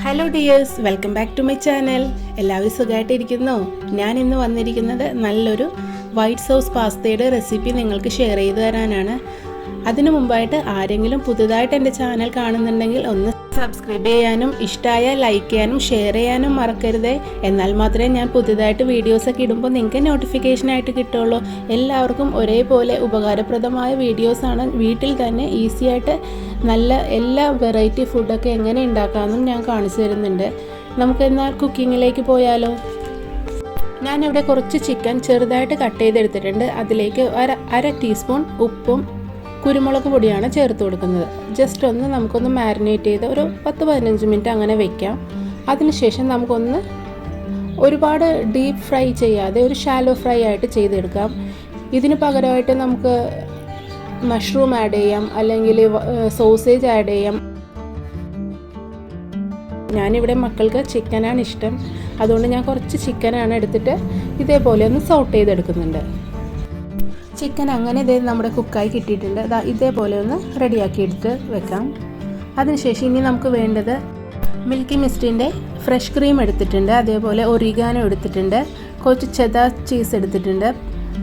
Hello dears, welcome back to my channel. എല്ലാവരും സുഖമായിട്ടിരിക്കുന്നോ? ഞാൻ ഇന്ന് വന്നിരിക്കുന്നത് നല്ലൊരു വൈറ്റ് സോസ് പാസ്തയുടെ റെസിപ്പി നിങ്ങൾക്ക് ഷെയർ ചെയ്തു തരാനാണ്. അതിനു മുമ്പായിട്ട് ആരെങ്കിലും പുതുതായിട്ട് എൻ്റെ ചാനൽ കാണുന്നുണ്ടെങ്കിൽ ഒന്ന് സബ്സ്ക്രൈബ് ചെയ്യാനും ഇഷ്ടമായ ലൈക്ക് ചെയ്യാനും ഷെയർ ചെയ്യാനും മറക്കരുതേ. എന്നാൽ മാത്രമേ ഞാൻ പുതുതായിട്ട് വീഡിയോസൊക്കെ ഇടുമ്പോൾ നിങ്ങൾക്ക് നോട്ടിഫിക്കേഷനായിട്ട് കിട്ടുള്ളൂ. എല്ലാവർക്കും ഒരേപോലെ ഉപകാരപ്രദമായ വീഡിയോസാണ്. വീട്ടിൽ തന്നെ ഈസി ആയിട്ട് നല്ല എല്ലാ വെറൈറ്റി ഫുഡൊക്കെ എങ്ങനെ ഉണ്ടാക്കാമെന്നും ഞാൻ കാണിച്ചു തരുന്നുണ്ട്. നമുക്കെന്നാൽ കുക്കിങ്ങിലേക്ക് പോയാലോ. ഞാനിവിടെ കുറച്ച് ചിക്കൻ ചെറുതായിട്ട് കട്ട് ചെയ്തെടുത്തിട്ടുണ്ട്. അതിലേക്ക് അര ടീസ്പൂൺ ഉപ്പും കുരുമുളക് പൊടിയാണ് ചേർത്ത് കൊടുക്കുന്നത്. ജസ്റ്റ് ഒന്ന് നമുക്കൊന്ന് മാരിനേറ്റ് ചെയ്ത് ഒരു 10-15 മിനിറ്റ് അങ്ങനെ വെക്കാം. അതിനുശേഷം നമുക്കൊന്ന് ഒരുപാട് ഡീപ്പ് ഫ്രൈ ചെയ്യാതെ ഒരു ഷാലോ ഫ്രൈ ആയിട്ട് ചെയ്തെടുക്കാം. ഇതിന് പകരമായിട്ട് നമുക്ക് മഷ്റൂം ആഡ് ചെയ്യാം, അല്ലെങ്കിൽ സോസേജ് ആഡ് ചെയ്യാം. ഞാനിവിടെ മക്കൾക്ക് ചിക്കനാണ് ഇഷ്ടം, അതുകൊണ്ട് ഞാൻ കുറച്ച് ചിക്കനാണ് എടുത്തിട്ട് ഇതേപോലെ ഒന്ന് സോട്ട് ചെയ്തെടുക്കുന്നുണ്ട്. ചിക്കൻ അങ്ങനെ നമ്മുടെ കുക്കായി കിട്ടിയിട്ടുണ്ട്. ഇതേപോലെ ഒന്ന് റെഡിയാക്കി എടുത്ത് വെക്കാം. അതിനുശേഷം ഇനി നമുക്ക് വേണ്ടത് മിൽക്കി മിസ്റ്റിൻ്റെ ഫ്രഷ് ക്രീം എടുത്തിട്ടുണ്ട്, അതേപോലെ ഒറിഗാനോ എടുത്തിട്ടുണ്ട്, കുറച്ച് ചെദാർ ചീസ് എടുത്തിട്ടുണ്ട്,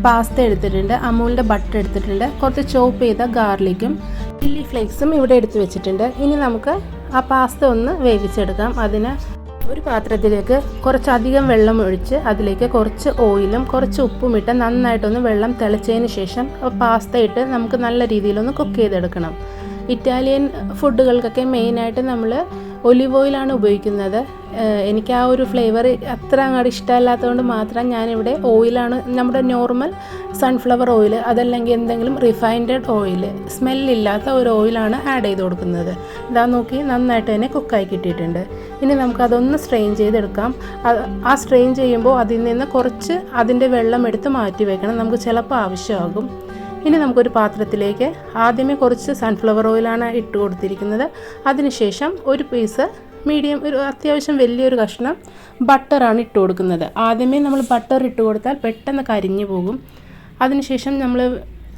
പാസ്ത എടുത്തിട്ടുണ്ട്, അമൂലിൻ്റെ ബട്ടർ എടുത്തിട്ടുണ്ട്, കുറച്ച് ചോപ്പ് ചെയ്ത ഗാർലിക്കും ചില്ലി ഫ്ലേക്സും ഇവിടെ എടുത്ത് വെച്ചിട്ടുണ്ട്. ഇനി നമുക്ക് ആ പാസ്ത ഒന്ന് വേവിച്ചെടുക്കാം. അതിന് ഒരു പാത്രത്തിലേക്ക് കുറച്ചധികം വെള്ളം ഒഴിച്ച് അതിലേക്ക് കുറച്ച് ഓയിലും കുറച്ച് ഉപ്പും ഇട്ട് നന്നായിട്ടൊന്ന് വെള്ളം തിളച്ചതിന് ശേഷം പാസ്ത ഇട്ട് നമുക്ക് നല്ല രീതിയിലൊന്ന് കുക്ക് ചെയ്തെടുക്കണം. ഇറ്റാലിയൻ ഫുഡുകൾക്കൊക്കെ മെയിനായിട്ട് നമ്മൾ ഒലിവ് ഓയിലാണ് ഉപയോഗിക്കുന്നത്. എനിക്ക് ആ ഒരു ഫ്ലേവർ അത്ര അങ്ങോട്ട് ഇഷ്ടമല്ലാത്തതുകൊണ്ട് മാത്രം ഞാനിവിടെ ഓയിലാണ്, നമ്മുടെ നോർമൽ സൺഫ്ലവർ ഓയിൽ അതല്ലെങ്കിൽ എന്തെങ്കിലും റിഫൈൻഡ് ഓയിൽ, സ്മെല്ലില്ലാത്ത ഒരു ഓയിലാണ് ആഡ് ചെയ്ത് കൊടുക്കുന്നത്. ഇതാ നോക്കി നന്നായിട്ട് തന്നെ കുക്കായി കിട്ടിയിട്ടുണ്ട്. ഇനി നമുക്കതൊന്ന് സ്ട്രെയിൻ ചെയ്തെടുക്കാം. ആ സ്ട്രെയിൻ ചെയ്യുമ്പോൾ അതിൽ നിന്ന് കുറച്ച് അതിൻ്റെ വെള്ളം എടുത്ത് മാറ്റി വെക്കണം, നമുക്ക് ചിലപ്പോൾ ആവശ്യമാകും. ഇനി നമുക്കൊരു പാത്രത്തിലേക്ക് ആദ്യമേ കുറച്ച് സൺഫ്ലവർ ഓയിലാണ് ഇട്ട് കൊടുത്തിരിക്കുന്നത്. അതിനുശേഷം ഒരു പീസ് മീഡിയം, ഒരു അത്യാവശ്യം വലിയൊരു കഷ്ണം ബട്ടറാണ് ഇട്ട് കൊടുക്കുന്നത്. ആദ്യമേ നമ്മൾ ബട്ടർ ഇട്ട് കൊടുത്താൽ പെട്ടെന്ന് കരിഞ്ഞു പോകും. അതിനുശേഷം നമ്മൾ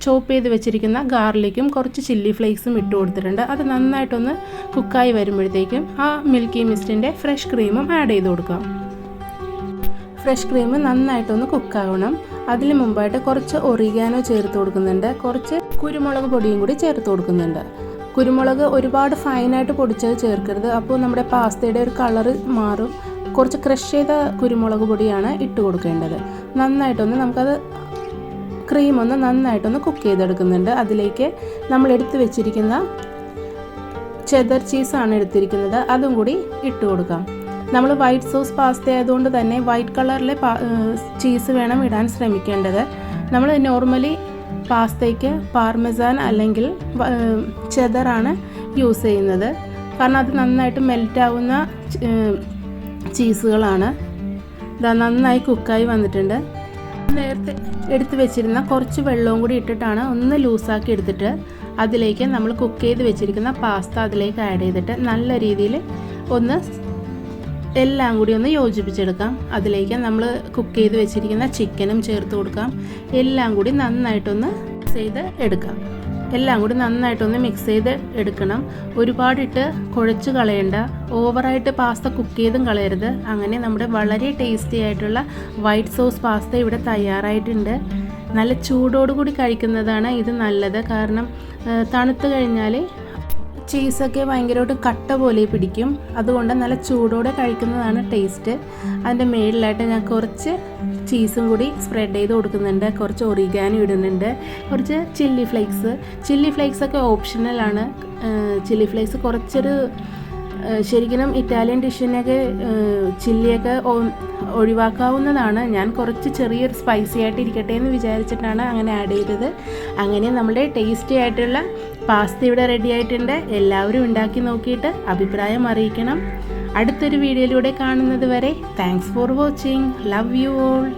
ചോപ്പ് ചെയ്ത് വെച്ചിരിക്കുന്ന ഗാർലിക്കും കുറച്ച് ചില്ലി ഫ്ലേക്സും ഇട്ട് കൊടുത്തിട്ടുണ്ട്. അത് നന്നായിട്ടൊന്ന് കുക്കായി വരുമ്പോഴത്തേക്കും ആ മിൽക്കി മിസ്റ്റിൻ്റെ ഫ്രഷ് ക്രീമും ആഡ് ചെയ്ത് കൊടുക്കാം. ഫ്രഷ് ക്രീം നന്നായിട്ടൊന്ന് കുക്കാവണം. അതിന് മുമ്പായിട്ട് കുറച്ച് ഒറിഗാനോ ചേർത്ത് കൊടുക്കുന്നുണ്ട്, കുറച്ച് കുരുമുളക് പൊടിയും കൂടി ചേർത്ത് കൊടുക്കുന്നുണ്ട്. കുരുമുളക് ഒരുപാട് ഫൈനായിട്ട് പൊടിച്ചത് ചേർക്കരുത്, അപ്പോൾ നമ്മുടെ പാസ്തയുടെ ഒരു കളറ് മാറും. കുറച്ച് ക്രഷ് ചെയ്ത കുരുമുളക് പൊടിയാണ് ഇട്ട് കൊടുക്കേണ്ടത്. നന്നായിട്ടൊന്ന് നമുക്കത് ക്രീം ഒന്ന് നന്നായിട്ടൊന്ന് കുക്ക് ചെയ്തെടുക്കുന്നുണ്ട്. അതിലേക്ക് നമ്മൾ എടുത്ത് വെച്ചിരിക്കുന്ന ചെദർ ചീസാണ് എടുത്തിരിക്കുന്നത്, അതും കൂടി ഇട്ട് കൊടുക്കാം. നമ്മൾ വൈറ്റ് സോസ് പാസ്ത ആയതുകൊണ്ട് തന്നെ വൈറ്റ് കളറിലെ ചീസ് വേണം ഇടാൻ ശ്രമിക്കേണ്ടത്. നമ്മൾ നോർമലി പാസ്തയ്ക്ക് പാർമെസാൻ അല്ലെങ്കിൽ ചെദറാണ് യൂസ് ചെയ്യുന്നത്, കാരണം അത് നന്നായിട്ട് മെൽറ്റാവുന്ന ചീസുകളാണ്. ഇതാ നന്നായി കുക്കായി വന്നിട്ടുണ്ട്. നേരത്തെ എടുത്ത് വെച്ചിരുന്ന കുറച്ച് വെള്ളവും കൂടി ഇട്ടിട്ടാണ് ഒന്ന് ലൂസാക്കി എടുത്തിട്ട് അതിലേക്ക് നമ്മൾ കുക്ക് ചെയ്ത് വെച്ചിരിക്കുന്ന പാസ്ത അതിലേക്ക് ആഡ് ചെയ്തിട്ട് നല്ല രീതിയിൽ ഒന്ന് എല്ലാം കൂടി ഒന്ന് യോജിപ്പിച്ചെടുക്കാം. അതിലേക്ക് നമ്മൾ കുക്ക് ചെയ്ത് വെച്ചിരിക്കുന്ന ചിക്കനും ചേർത്ത് കൊടുക്കാം. എല്ലാം കൂടി നന്നായിട്ടൊന്ന് മിക്സ് ചെയ്ത് എടുക്കാം. എല്ലാം കൂടി നന്നായിട്ടൊന്ന് മിക്സ് ചെയ്ത് എടുക്കണം. ഒരുപാടിട്ട് കുഴച്ച് കളയണ്ട, ഓവറായിട്ട് പാസ്ത കുക്ക് ചെയ്തും കളയരുത്. അങ്ങനെ നമ്മുടെ വളരെ ടേസ്റ്റി ആയിട്ടുള്ള വൈറ്റ് സോസ് പാസ്ത ഇവിടെ തയ്യാറായിട്ടുണ്ട്. നല്ല ചൂടോടുകൂടി കഴിക്കുന്നതാണ് ഇത് നല്ലത്, കാരണം തണുത്ത് കഴിഞ്ഞാൽ ചീസൊക്കെ ഭയങ്കരമായിട്ട് കട്ട പോലെ പിടിക്കും. അതുകൊണ്ട് നല്ല ചൂടോടെ കഴിക്കുന്നതാണ് ടേസ്റ്റ്. അതിൻ്റെ മേളിലായിട്ട് ഞാൻ കുറച്ച് ചീസും കൂടി സ്പ്രെഡ് ചെയ്ത് കൊടുക്കുന്നുണ്ട്, കുറച്ച് ഒറിഗാനോ ഇടുന്നുണ്ട്, കുറച്ച് ചില്ലി ഫ്ലേക്സൊക്കെ ഓപ്ഷണലാണ്. ചില്ലി ഫ്ലേക്സ് കുറച്ചൊരു ശരിക്കും ഇറ്റാലിയൻ ഡിഷിനൊക്കെ ചില്ലിയൊക്കെ ഒഴിവാക്കാവുന്നതാണ്. ഞാൻ കുറച്ച് ചെറിയൊരു സ്പൈസി ആയിട്ട് ഇരിക്കട്ടെ എന്ന് വിചാരിച്ചിട്ടാണ് അങ്ങനെ ആഡ് ചെയ്തത്. അങ്ങനെ നമ്മുടെ ടേസ്റ്റി ആയിട്ടുള്ള പാസ്ത ഇവിടെ റെഡി ആയിട്ടുണ്ട്. എല്ലാവരും ഉണ്ടാക്കി നോക്കിയിട്ട് അഭിപ്രായം അറിയിക്കണം. അടുത്തൊരു വീഡിയോയിലൂടെ കാണുന്നത് വരെ thanks for watching. Love you all.